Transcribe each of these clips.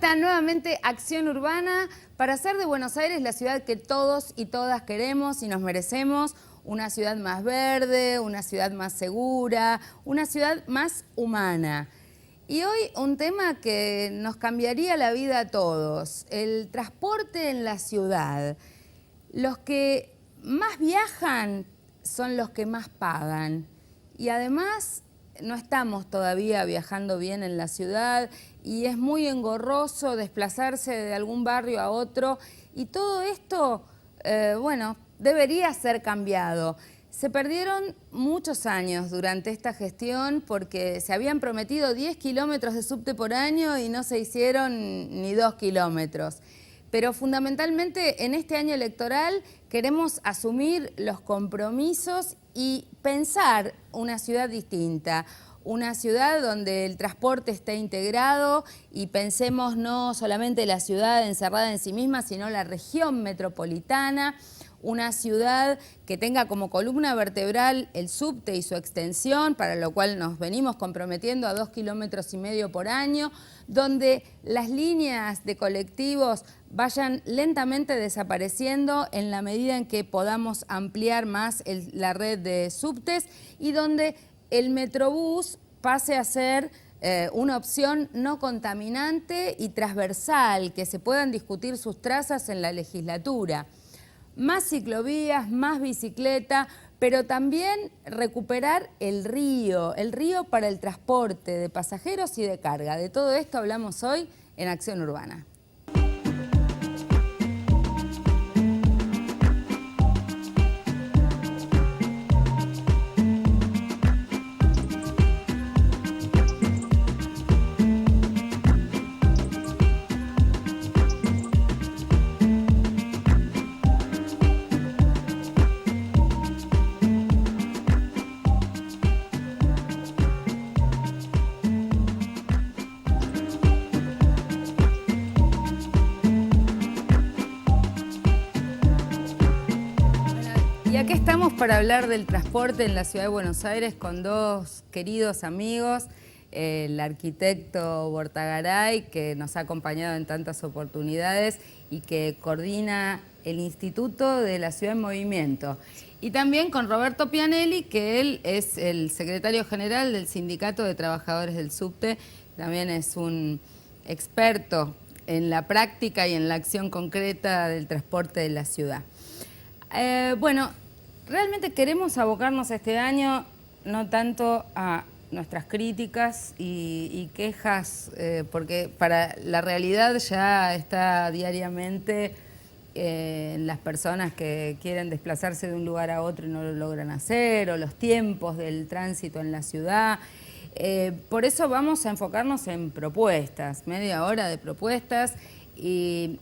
está nuevamente Acción Urbana para hacer de Buenos Aires la ciudad que todos y todas queremos y nos merecemos. Una ciudad más verde, una ciudad más segura, una ciudad más humana. Y hoy un tema que nos cambiaría la vida a todos, el transporte en la ciudad. Los que más viajan son los que más pagan. Y además no estamos todavía viajando bien en la ciudad y es muy engorroso desplazarse de algún barrio a otro. Y todo esto, bueno, debería ser cambiado. Se perdieron muchos años durante esta gestión porque se habían prometido 10 kilómetros de subte por año y no se hicieron ni 2 kilómetros. Pero fundamentalmente en este año electoral queremos asumir los compromisos y pensar una ciudad distinta. Una ciudad donde el transporte esté integrado y pensemos no solamente la ciudad encerrada en sí misma, sino la región metropolitana. Una ciudad que tenga como columna vertebral el subte y su extensión, para lo cual nos venimos comprometiendo a 2,5 kilómetros por año, donde las líneas de colectivos vayan lentamente desapareciendo en la medida en que podamos ampliar más la red de subtes y donde el Metrobús pase a ser una opción no contaminante y transversal, que se puedan discutir sus trazas en la legislatura. Más ciclovías, más bicicleta, pero también recuperar el río para el transporte de pasajeros y de carga. De todo esto hablamos hoy en Acción Urbana. Y aquí estamos para hablar del transporte en la ciudad de Buenos Aires con dos queridos amigos, el arquitecto Bortagaray, que nos ha acompañado en tantas oportunidades y que coordina el Instituto de la Ciudad en Movimiento. Y también con Roberto Pianelli, que él es el secretario general del Sindicato de Trabajadores del Subte, también es un experto en la práctica y en la acción concreta del transporte de la ciudad. Bueno, realmente queremos abocarnos este año no tanto a nuestras críticas y quejas, porque para la realidad ya está diariamente las personas que quieren desplazarse de un lugar a otro y no lo logran hacer, o los tiempos del tránsito en la ciudad. Por eso vamos a enfocarnos en propuestas, media hora de propuestas. Y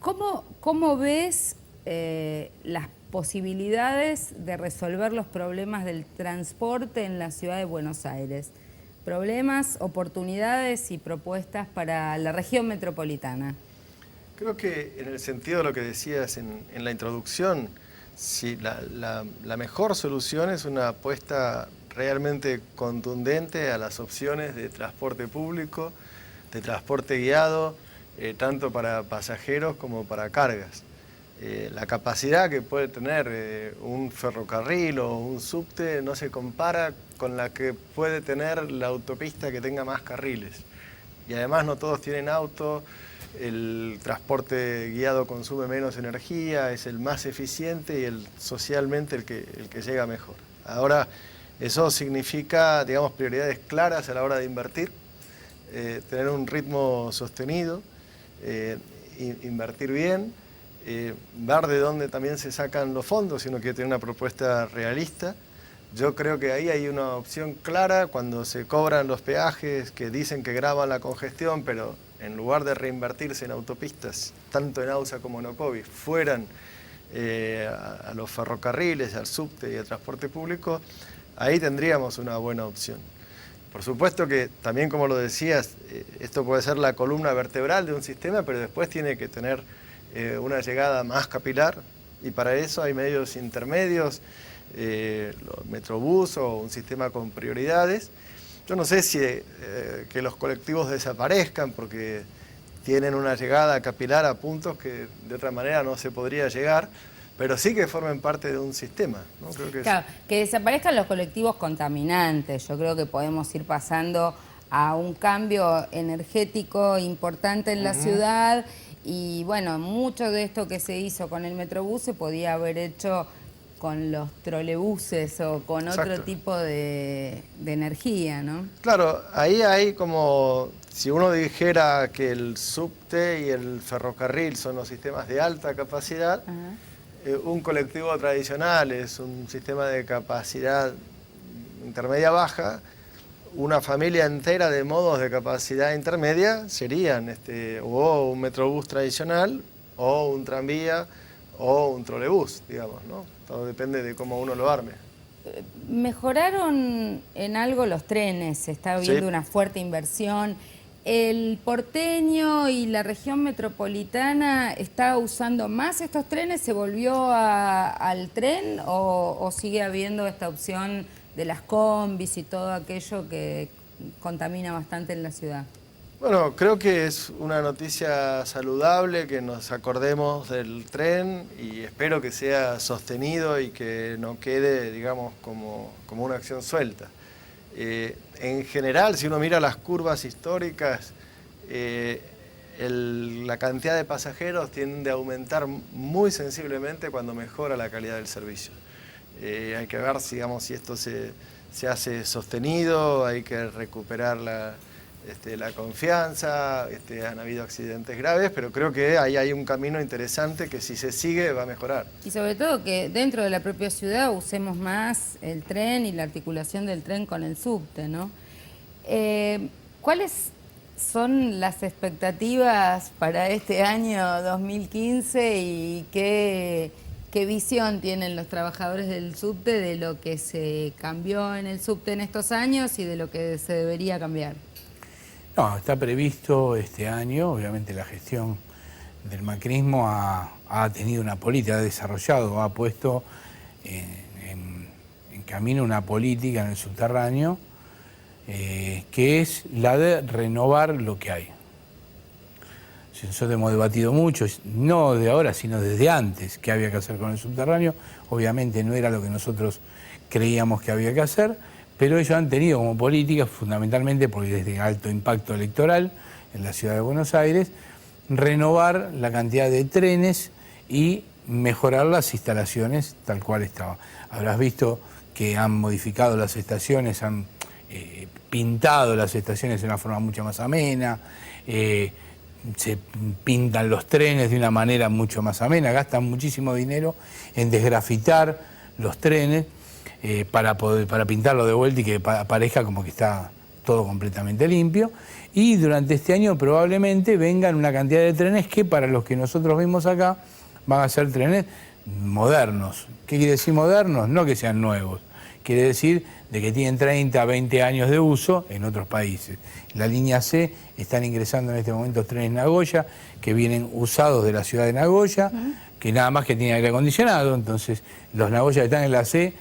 ¿cómo ves las posibilidades de resolver los problemas del transporte en la ciudad de Buenos Aires? Problemas, oportunidades y propuestas para la región metropolitana. Creo que en el sentido de lo que decías en la introducción, sí, la mejor solución es una apuesta realmente contundente a las opciones de transporte público, de transporte guiado, tanto para pasajeros como para cargas. La capacidad que puede tener un ferrocarril o un subte no se compara con la que puede tener la autopista que tenga más carriles. Y además no todos tienen auto, el transporte guiado consume menos energía, es el más eficiente y socialmente el que llega mejor. Ahora, eso significa, digamos, prioridades claras a la hora de invertir, tener un ritmo sostenido, invertir bien, ver de dónde también se sacan los fondos, sino que tener una propuesta realista. Yo creo que ahí hay una opción clara cuando se cobran los peajes que dicen que graban la congestión, pero en lugar de reinvertirse en autopistas, tanto en AUSA como en OCOVI, fueran a los ferrocarriles, al subte y al transporte público, ahí tendríamos una buena opción. Por supuesto que también, como lo decías, esto puede ser la columna vertebral de un sistema, pero después tiene que tener una llegada más capilar, y para eso hay medios intermedios, los Metrobús o un sistema con prioridades. Yo no sé si que los colectivos desaparezcan, porque tienen una llegada capilar a puntos que de otra manera no se podría llegar, pero sí que formen parte de un sistema, ¿no? Creo que claro, que desaparezcan los colectivos contaminantes. Yo creo que podemos ir pasando a un cambio energético importante en la ciudad y bueno, mucho de esto que se hizo con el Metrobús se podía haber hecho con los trolebuses o con otro tipo de energía, ¿no? Claro, ahí hay como, si uno dijera que el subte y el ferrocarril son los sistemas de alta capacidad, un colectivo tradicional es un sistema de capacidad intermedia-baja, una familia entera de modos de capacidad intermedia serían o un metrobús tradicional, o un tranvía, o un trolebús, digamos, ¿no? Todo depende de cómo uno lo arme. Mejoraron en algo los trenes, se está viendo una fuerte inversión. ¿El porteño y la región metropolitana está usando más estos trenes? ¿Se volvió al tren o sigue habiendo esta opción de las combis y todo aquello que contamina bastante en la ciudad? Bueno, creo que es una noticia saludable que nos acordemos del tren y espero que sea sostenido y que no quede, digamos, como una acción suelta. En general, si uno mira las curvas históricas, la cantidad de pasajeros tiende a aumentar muy sensiblemente cuando mejora la calidad del servicio. Hay que ver, digamos, si esto se hace sostenido, hay que recuperar la confianza, han habido accidentes graves, pero creo que ahí hay un camino interesante que si se sigue va a mejorar. Y sobre todo que dentro de la propia ciudad usemos más el tren y la articulación del tren con el subte, ¿no? ¿Cuáles son las expectativas para este año 2015 y qué visión tienen los trabajadores del subte de lo que se cambió en el subte en estos años y de lo que se debería cambiar? No, está previsto este año, obviamente la gestión del macrismo ha tenido una política, ha desarrollado, ha puesto en camino una política en el subterráneo que es la de renovar lo que hay. Nosotros hemos debatido mucho, no de ahora, sino desde antes, qué había que hacer con el subterráneo. Obviamente no era lo que nosotros creíamos que había que hacer, pero ellos han tenido como política, fundamentalmente porque desde alto impacto electoral en la ciudad de Buenos Aires, renovar la cantidad de trenes y mejorar las instalaciones tal cual estaban. Habrás visto que han modificado las estaciones, han pintado las estaciones de una forma mucho más amena, se pintan los trenes de una manera mucho más amena, gastan muchísimo dinero en desgrafitar los trenes para pintarlo de vuelta y que parezca como que está todo completamente limpio. Y durante este año probablemente vengan una cantidad de trenes que para los que nosotros vimos acá van a ser trenes modernos. ¿Qué quiere decir modernos? No que sean nuevos. Quiere decir de que tienen 30, 20 años de uso en otros países. La línea C están ingresando en este momento trenes Nagoya que vienen usados de la ciudad de Nagoya, que nada más que tienen aire acondicionado. Entonces los Nagoya que están en la C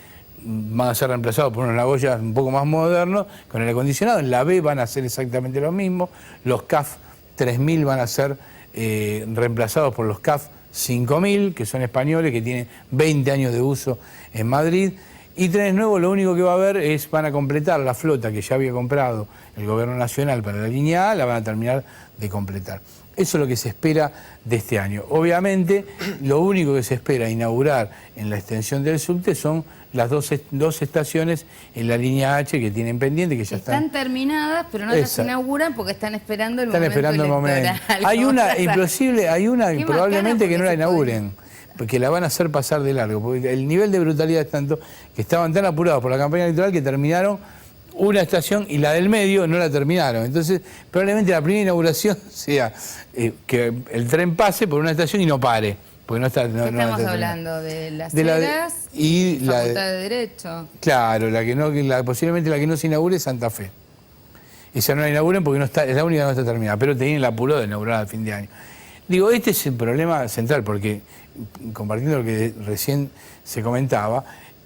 van a ser reemplazados por unos Nagoya un poco más modernos con aire acondicionado. En la B van a ser exactamente lo mismo. Los CAF 3000 van a ser reemplazados por los CAF 5000, que son españoles, que tienen 20 años de uso en Madrid. Y trenes nuevos, lo único que va a haber van a completar la flota que ya había comprado el gobierno nacional para la línea A, la van a terminar de completar. Eso es lo que se espera de este año. Obviamente, lo único que se espera inaugurar en la extensión del subte son las dos estaciones en la línea H que tienen pendiente, que ya están terminadas, pero no las inauguran porque están esperando el momento electoral. Hay una probablemente que no la inauguren, porque la van a hacer pasar de largo, porque el nivel de brutalidad es tanto que estaban tan apurados por la campaña electoral que terminaron una estación y la del medio no la terminaron. Entonces, probablemente la primera inauguración sea que el tren pase por una estación y no pare. Porque no está, no, estamos hablando de las Heras y Facultad de Derecho. Claro, posiblemente la que no se inaugure es Santa Fe. Esa no la inauguren porque no está, es la única que no está terminada, pero tienen el apuro de inaugurar al fin de año. Digo, este es el problema central, porque compartiendo lo que recién se comentaba,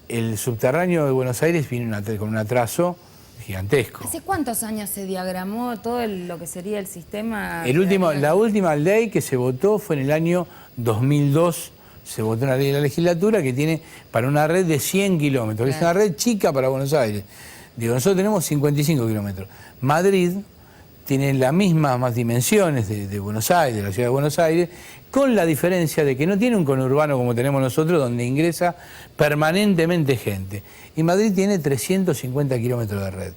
el subterráneo de Buenos Aires viene con un atraso gigantesco. ¿Hace cuántos años se diagramó todo lo que sería el sistema? La última ley que se votó fue en el año 2002, se votó una ley de la legislatura que tiene para una red de 100 kilómetros, que es una red chica para Buenos Aires. Digo, nosotros tenemos 55 kilómetros. Madrid tiene las mismas dimensiones de Buenos Aires, de la ciudad de Buenos Aires, con la diferencia de que no tiene un conurbano como tenemos nosotros, donde ingresa permanentemente gente. Y Madrid tiene 350 kilómetros de red.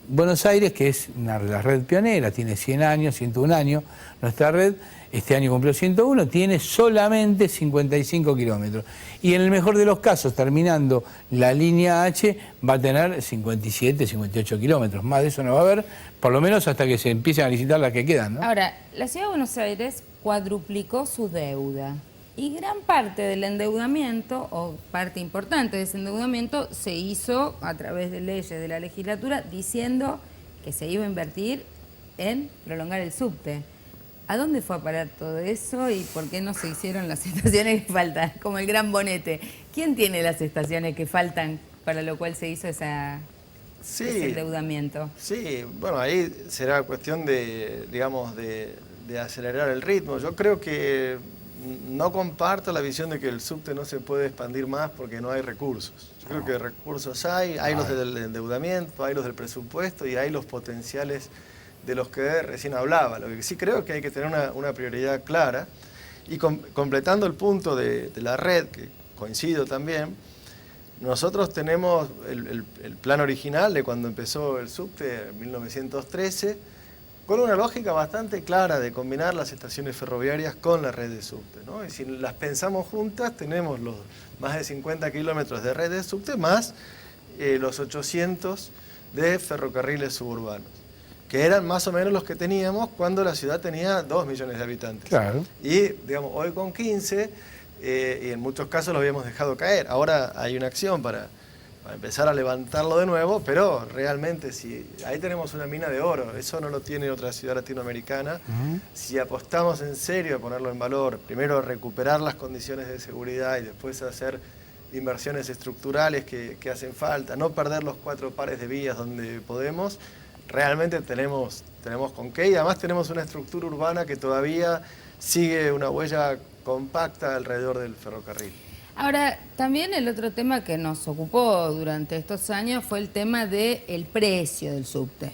Buenos Aires, que es la red pionera, tiene 100 años, 101 años, nuestra red, este año cumplió 101, tiene solamente 55 kilómetros. Y en el mejor de los casos, terminando la línea H, va a tener 57, 58 kilómetros. Más de eso no va a haber, por lo menos hasta que se empiecen a licitar las que quedan, ¿no? Ahora, la Ciudad de Buenos Aires cuadruplicó su deuda. Y gran parte del endeudamiento, o parte importante de ese endeudamiento, se hizo a través de leyes de la legislatura diciendo que se iba a invertir en prolongar el subte. ¿A dónde fue a parar todo eso y por qué no se hicieron las estaciones que faltan? Como el Gran Bonete. ¿Quién tiene las estaciones que faltan para lo cual se hizo ese endeudamiento? Sí, bueno, ahí será cuestión de, digamos, de acelerar el ritmo. Yo creo que no comparto la visión de que el subte no se puede expandir más porque no hay recursos. Yo creo que recursos hay los del endeudamiento, hay los del presupuesto y hay los potenciales de los que recién hablaba. Lo que sí creo que hay que tener una prioridad clara y completando el punto de la red, que coincido también, nosotros tenemos el plan original de cuando empezó el subte en 1913, con una lógica bastante clara de combinar las estaciones ferroviarias con la red de subte, ¿no? Y si las pensamos juntas, tenemos los más de 50 kilómetros de red de subte más los 800 de ferrocarriles suburbanos, que eran más o menos los que teníamos cuando la ciudad tenía 2 millones de habitantes. Claro. Y, digamos, hoy con 15, y en muchos casos lo habíamos dejado caer. Ahora hay una acción para empezar a levantarlo de nuevo, pero realmente ahí tenemos una mina de oro, eso no lo tiene otra ciudad latinoamericana. Si apostamos en serio a ponerlo en valor, primero recuperar las condiciones de seguridad y después hacer inversiones estructurales que hacen falta, no perder los 4 pares de vías donde podemos, realmente tenemos con qué, y además tenemos una estructura urbana que todavía sigue una huella compacta alrededor del ferrocarril. Ahora, también el otro tema que nos ocupó durante estos años fue el tema del precio del subte,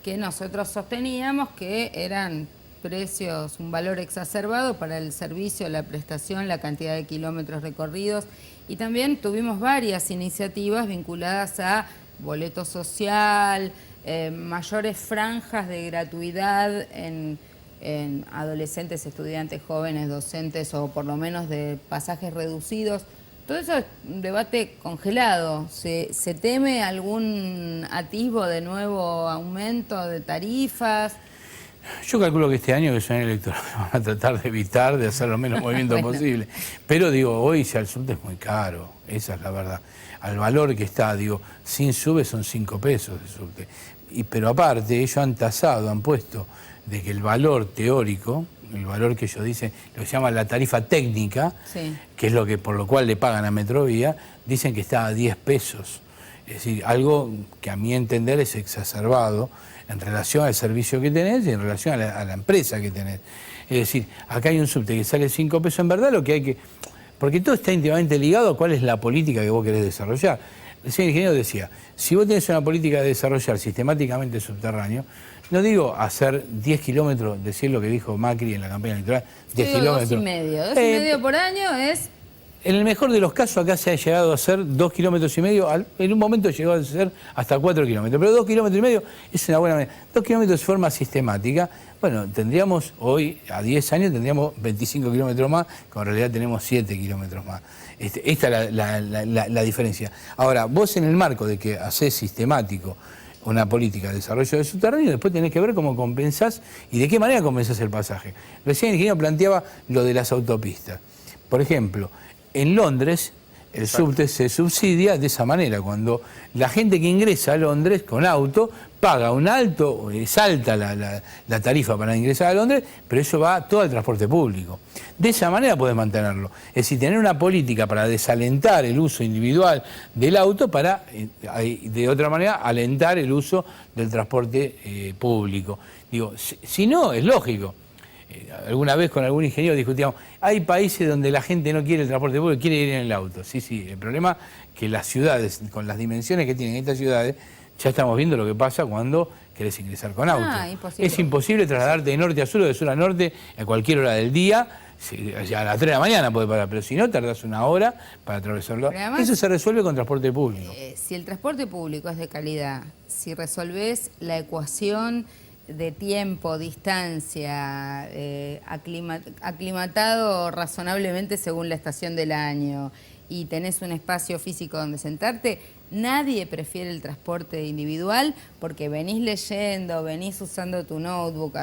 que nosotros sosteníamos que eran precios, un valor exacerbado para el servicio, la prestación, la cantidad de kilómetros recorridos, y también tuvimos varias iniciativas vinculadas a boleto social, mayores franjas de gratuidad en adolescentes, estudiantes, jóvenes, docentes o por lo menos de pasajes reducidos. Todo eso es un debate congelado. ¿Se teme algún atisbo de nuevo aumento de tarifas? Yo calculo que este año, que es un año electoral, van a tratar de evitar, de hacer lo menos movimiento posible. Pero digo, hoy si el subte es muy caro, esa es la verdad. Al valor que está, digo, sin sube son 5 pesos de subte. Pero aparte, ellos han tasado, han puesto de que el valor teórico, el valor que ellos dicen, lo que se llama la tarifa técnica, sí, que es lo que por lo cual le pagan a Metrovía, dicen que está a 10 pesos. Es decir, algo que a mi entender es exacerbado en relación al servicio que tenés y en relación a la empresa que tenés. Es decir, acá hay un subte que sale 5 pesos, en verdad lo que hay que... Porque todo está íntimamente ligado a cuál es la política que vos querés desarrollar. Recién el ingeniero decía, si vos tenés una política de desarrollar sistemáticamente subterráneo, no digo hacer 10 kilómetros, decir lo que dijo Macri en la campaña electoral, 10 kilómetros. 2,5. 2,5 por año es... En el mejor de los casos acá se ha llegado a hacer 2,5 kilómetros, en un momento llegó a ser hasta 4 kilómetros, pero 2,5 kilómetros es una buena medida. 2 kilómetros de forma sistemática, bueno, tendríamos hoy, a 10 años, tendríamos 25 kilómetros más, que en realidad tenemos 7 kilómetros más. Esta es la diferencia. Ahora, vos en el marco de que hacés sistemático una política de desarrollo de subterráneo, después tenés que ver cómo compensás y de qué manera compensás el pasaje. Recién el ingeniero planteaba lo de las autopistas. Por ejemplo, en Londres El subte se subsidia de esa manera, cuando la gente que ingresa a Londres con auto paga un alto, es alta la tarifa para ingresar a Londres, pero eso va todo al transporte público. De esa manera podés mantenerlo. Es decir, tener una política para desalentar el uso individual del auto para, de otra manera, alentar el uso del transporte público. Digo, si no, es lógico. Alguna vez con algún ingeniero discutíamos, hay países donde la gente no quiere el transporte público, quiere ir en el auto. Sí, el problema es que las ciudades, con las dimensiones que tienen estas ciudades, ya estamos viendo lo que pasa cuando querés ingresar con auto. Imposible. Es imposible trasladarte de norte a sur o de sur a norte a cualquier hora del día. Ya a las 3 de la mañana puede parar, pero si no, tardás una hora para atravesarlo. Además, eso se resuelve con transporte público. Si el transporte público es de calidad, si resolvés la ecuación de tiempo, distancia, aclimatado razonablemente según la estación del año y tenés un espacio físico donde sentarte, nadie prefiere el transporte individual porque venís leyendo, venís usando tu notebook,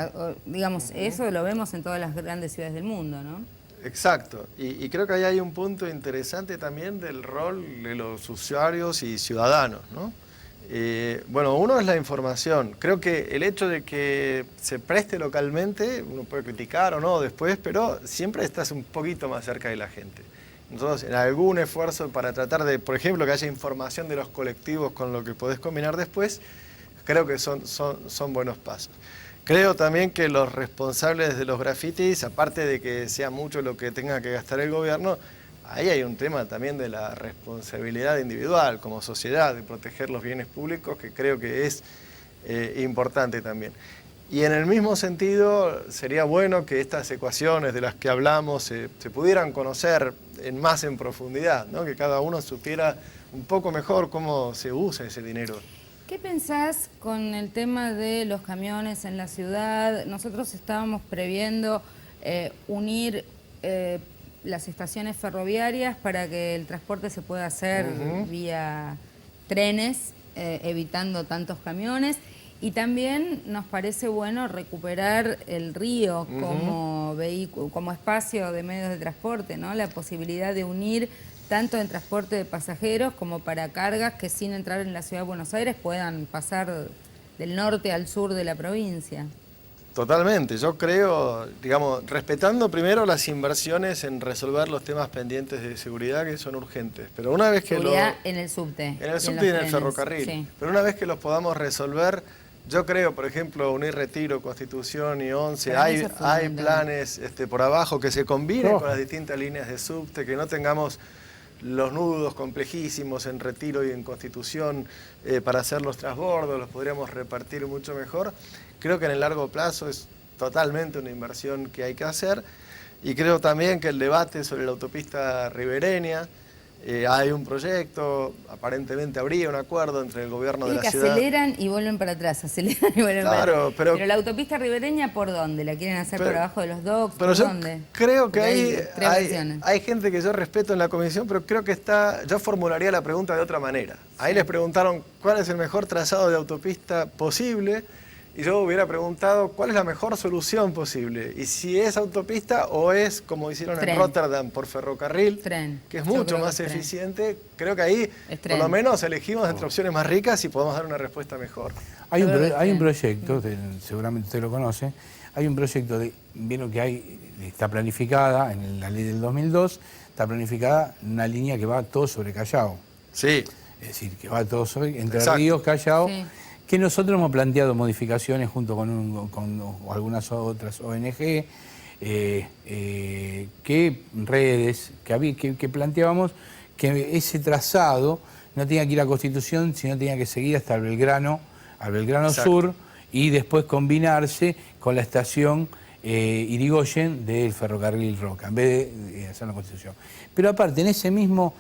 digamos, eso lo vemos en todas las grandes ciudades del mundo, ¿no? Exacto, y creo que ahí hay un punto interesante también del rol de los usuarios y ciudadanos, ¿no? Bueno, uno es la información. Creo que el hecho de que se preste localmente, uno puede criticar o no después, pero siempre estás un poquito más cerca de la gente. Entonces, en algún esfuerzo para tratar de, por ejemplo, que haya información de los colectivos con lo que podés combinar después, creo que son buenos pasos. Creo también que los responsables de los grafitis, aparte de que sea mucho lo que tenga que gastar el gobierno, ahí hay un tema también de la responsabilidad individual como sociedad, de proteger los bienes públicos, que creo que es importante también. Y en el mismo sentido, sería bueno que estas ecuaciones de las que hablamos se pudieran conocer más en profundidad, ¿no? Que cada uno supiera un poco mejor cómo se usa ese dinero. ¿Qué pensás con el tema de los camiones en la ciudad? Nosotros estábamos previendo unir las estaciones ferroviarias para que el transporte se pueda hacer vía trenes, evitando tantos camiones. Y también nos parece bueno recuperar el río como vehículo, como espacio de medios de transporte, ¿no? La posibilidad de unir tanto en transporte de pasajeros como para cargas que sin entrar en la ciudad de Buenos Aires puedan pasar del norte al sur de la provincia. Totalmente, yo creo, digamos, respetando primero las inversiones en resolver los temas pendientes de seguridad que son urgentes, pero una vez que seguridad en el subte. En el subte y en el ferrocarril, sí. Pero una vez que los podamos resolver, yo creo, por ejemplo, unir Retiro, Constitución y 11, hay planes por abajo que se combinen con las distintas líneas de subte, que no tengamos los nudos complejísimos en Retiro y en Constitución para hacer los transbordos, los podríamos repartir mucho mejor. Creo que en el largo plazo es totalmente una inversión que hay que hacer, y creo también que el debate sobre la autopista ribereña, hay un proyecto, aparentemente habría un acuerdo entre el gobierno de la ciudad. Aceleran y vuelven para atrás, aceleran y vuelven para atrás. Pero la autopista ribereña, ¿por dónde? ¿La quieren hacer por abajo de los docks? ¿Por dónde? Creo que hay gente que yo respeto en la comisión, pero creo que yo formularía la pregunta de otra manera. Ahí les preguntaron cuál es el mejor trazado de autopista posible, y yo hubiera preguntado cuál es la mejor solución posible, y si es autopista o es, como hicieron en Rotterdam, por ferrocarril, que es mucho más eficiente. Creo que ahí, por lo menos, elegimos entre opciones más ricas y podemos dar una respuesta mejor. Hay un proyecto, seguramente usted lo conoce, hay un proyecto, vieron que está planificada en la ley del 2002, está planificada una línea que va todo sobre Callao. Sí. Es decir, que va todo sobre Entre Ríos, Callao. Sí. Que nosotros hemos planteado modificaciones junto con algunas otras ONG, que redes, que planteábamos que ese trazado no tenía que ir a Constitución, sino tenía que seguir hasta el Belgrano Sur, y después combinarse con la estación Irigoyen del ferrocarril Roca, en vez de hacer la Constitución. Pero aparte, en ese mismo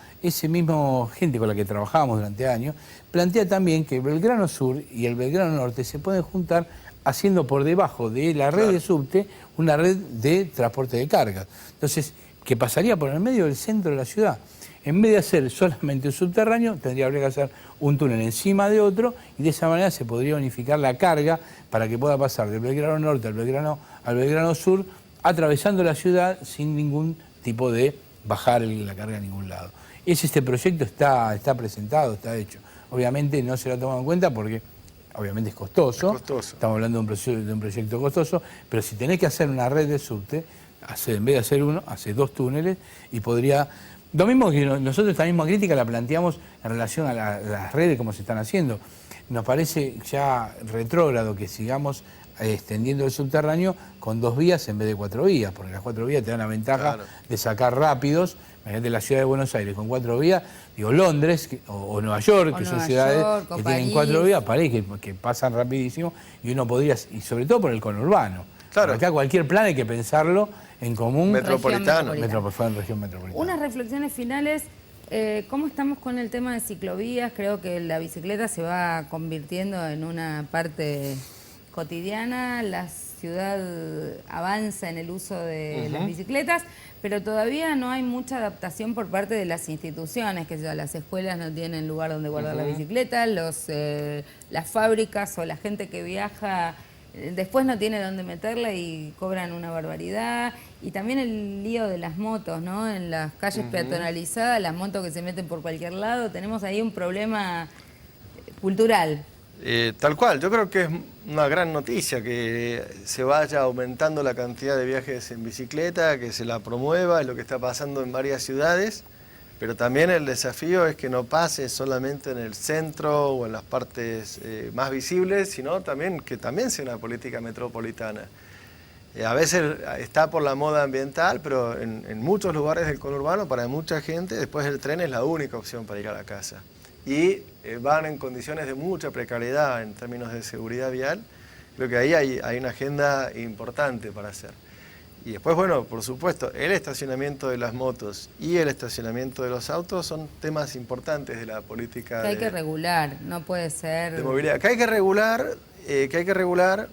gente con la que trabajamos durante años, plantea también que el Belgrano Sur y el Belgrano Norte se pueden juntar haciendo por debajo de la red de subte una red de transporte de cargas. Entonces, que pasaría por el medio del centro de la ciudad. En vez de hacer solamente un subterráneo, tendría que hacer un túnel encima de otro, y de esa manera se podría unificar la carga para que pueda pasar del Belgrano Norte al Belgrano Sur, atravesando la ciudad sin ningún tipo de bajar la carga a ningún lado. Este proyecto está presentado, está hecho. Obviamente no se lo ha tomado en cuenta porque obviamente es costoso. Es costoso. Estamos hablando de un proyecto costoso, pero si tenés que hacer una red de subte, en vez de hacer uno, hace 2 túneles y podría... Lo mismo que nosotros esta misma crítica la planteamos en relación a las redes, como se están haciendo. Nos parece ya retrógrado que sigamos extendiendo el subterráneo con 2 vías en vez de 4 vías, porque las 4 vías te dan la ventaja de sacar rápidos. Imagínate la ciudad de Buenos Aires con 4 vías, digo Londres o Nueva York, que son ciudades que tienen 4 vías, París, que pasan rapidísimo, y uno podría, y sobre todo por el conurbano. Claro. Acá cualquier plan hay que pensarlo en común. Metropolitano. Región metropolitana. Unas reflexiones finales. ¿Cómo estamos con el tema de ciclovías? Creo que la bicicleta se va convirtiendo en una parte cotidiana. La ciudad avanza en el uso de las bicicletas, pero todavía no hay mucha adaptación por parte de las instituciones, que las escuelas no tienen lugar donde guardar la bicicleta, las fábricas o la gente que viaja después no tiene dónde meterla y cobran una barbaridad. Y también el lío de las motos, ¿no? En las calles peatonalizadas, las motos que se meten por cualquier lado. Tenemos ahí un problema cultural. Tal cual, yo creo que es una gran noticia que se vaya aumentando la cantidad de viajes en bicicleta, que se la promueva, es lo que está pasando en varias ciudades. Pero también el desafío es que no pase solamente en el centro o en las partes más visibles, sino también que también sea una política metropolitana. A veces está por la moda ambiental, pero en muchos lugares del conurbano, para mucha gente, después el tren es la única opción para ir a la casa. Y van en condiciones de mucha precariedad en términos de seguridad vial. Creo que ahí hay una agenda importante para hacer. Y después, bueno, por supuesto, el estacionamiento de las motos y el estacionamiento de los autos son temas importantes de la política que hay que regular, no puede ser... de movilidad. Que hay que regular,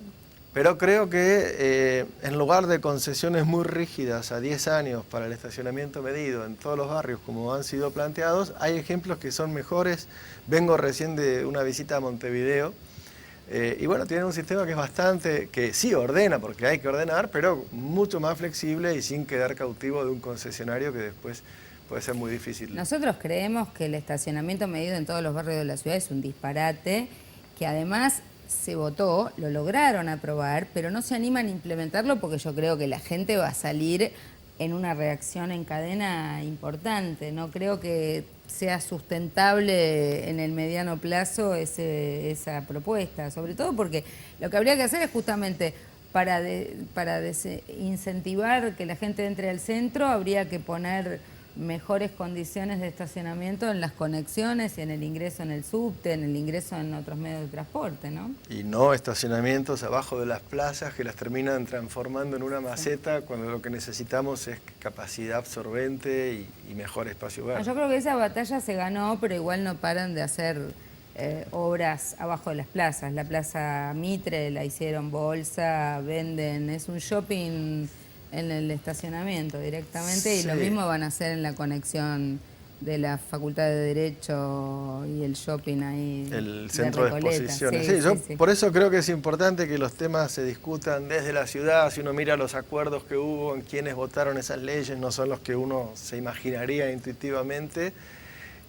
pero creo que en lugar de concesiones muy rígidas a 10 años para el estacionamiento medido en todos los barrios como han sido planteados, hay ejemplos que son mejores. Vengo recién de una visita a Montevideo. Y bueno, tienen un sistema que es bastante, que sí ordena, porque hay que ordenar, pero mucho más flexible y sin quedar cautivo de un concesionario que después puede ser muy difícil. Nosotros creemos que el estacionamiento medido en todos los barrios de la ciudad es un disparate, que además se votó, lo lograron aprobar, pero no se animan a implementarlo porque yo creo que la gente va a salir en una reacción en cadena importante. No creo que sea sustentable en el mediano plazo esa propuesta, sobre todo porque lo que habría que hacer es justamente para incentivar que la gente entre al centro, habría que poner mejores condiciones de estacionamiento en las conexiones y en el ingreso en el subte, en el ingreso en otros medios de transporte, ¿no? Y no estacionamientos abajo de las plazas que las terminan transformando en una maceta cuando lo que necesitamos es capacidad absorbente y mejor espacio verde. Yo creo que esa batalla se ganó, pero igual no paran de hacer obras abajo de las plazas. La Plaza Mitre la hicieron bolsa, venden, es un shopping en el estacionamiento directamente, y lo mismo van a hacer en la conexión de la Facultad de Derecho y el shopping ahí. El centro de exposiciones. Sí, por eso creo que es importante que los temas se discutan desde la ciudad. Si uno mira los acuerdos que hubo en quienes votaron esas leyes, no son los que uno se imaginaría intuitivamente.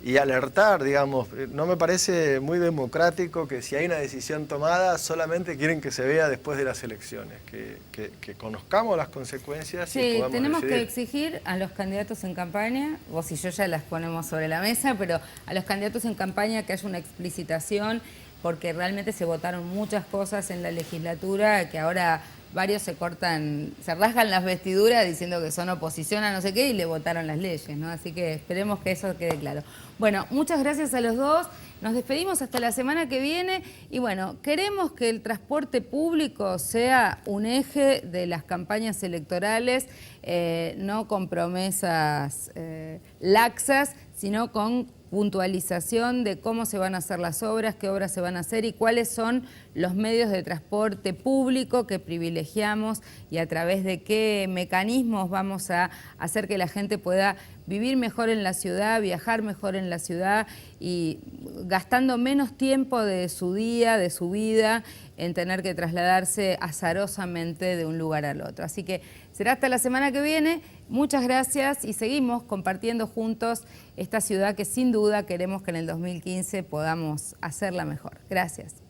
Y alertar, digamos, no me parece muy democrático que si hay una decisión tomada solamente quieren que se vea después de las elecciones, que conozcamos las consecuencias y podamos tenemos decidir. que exigir a los candidatos en campaña, vos y yo ya las ponemos sobre la mesa, pero a los candidatos en campaña que haya una explicitación, porque realmente se votaron muchas cosas en la legislatura que ahora varios se rasgan las vestiduras diciendo que son oposición a no sé qué y le votaron las leyes, ¿no? Así que esperemos que eso quede claro. Bueno, muchas gracias a los dos. Nos despedimos hasta la semana que viene y bueno, queremos que el transporte público sea un eje de las campañas electorales, no con promesas laxas, sino con puntualización de cómo se van a hacer las obras, qué obras se van a hacer y cuáles son los medios de transporte público que privilegiamos y a través de qué mecanismos vamos a hacer que la gente pueda vivir mejor en la ciudad, viajar mejor en la ciudad y gastando menos tiempo de su día, de su vida, en tener que trasladarse azarosamente de un lugar al otro. Así que será hasta la semana que viene. Muchas gracias y seguimos compartiendo juntos esta ciudad que sin duda queremos que en el 2015 podamos hacerla mejor. Gracias.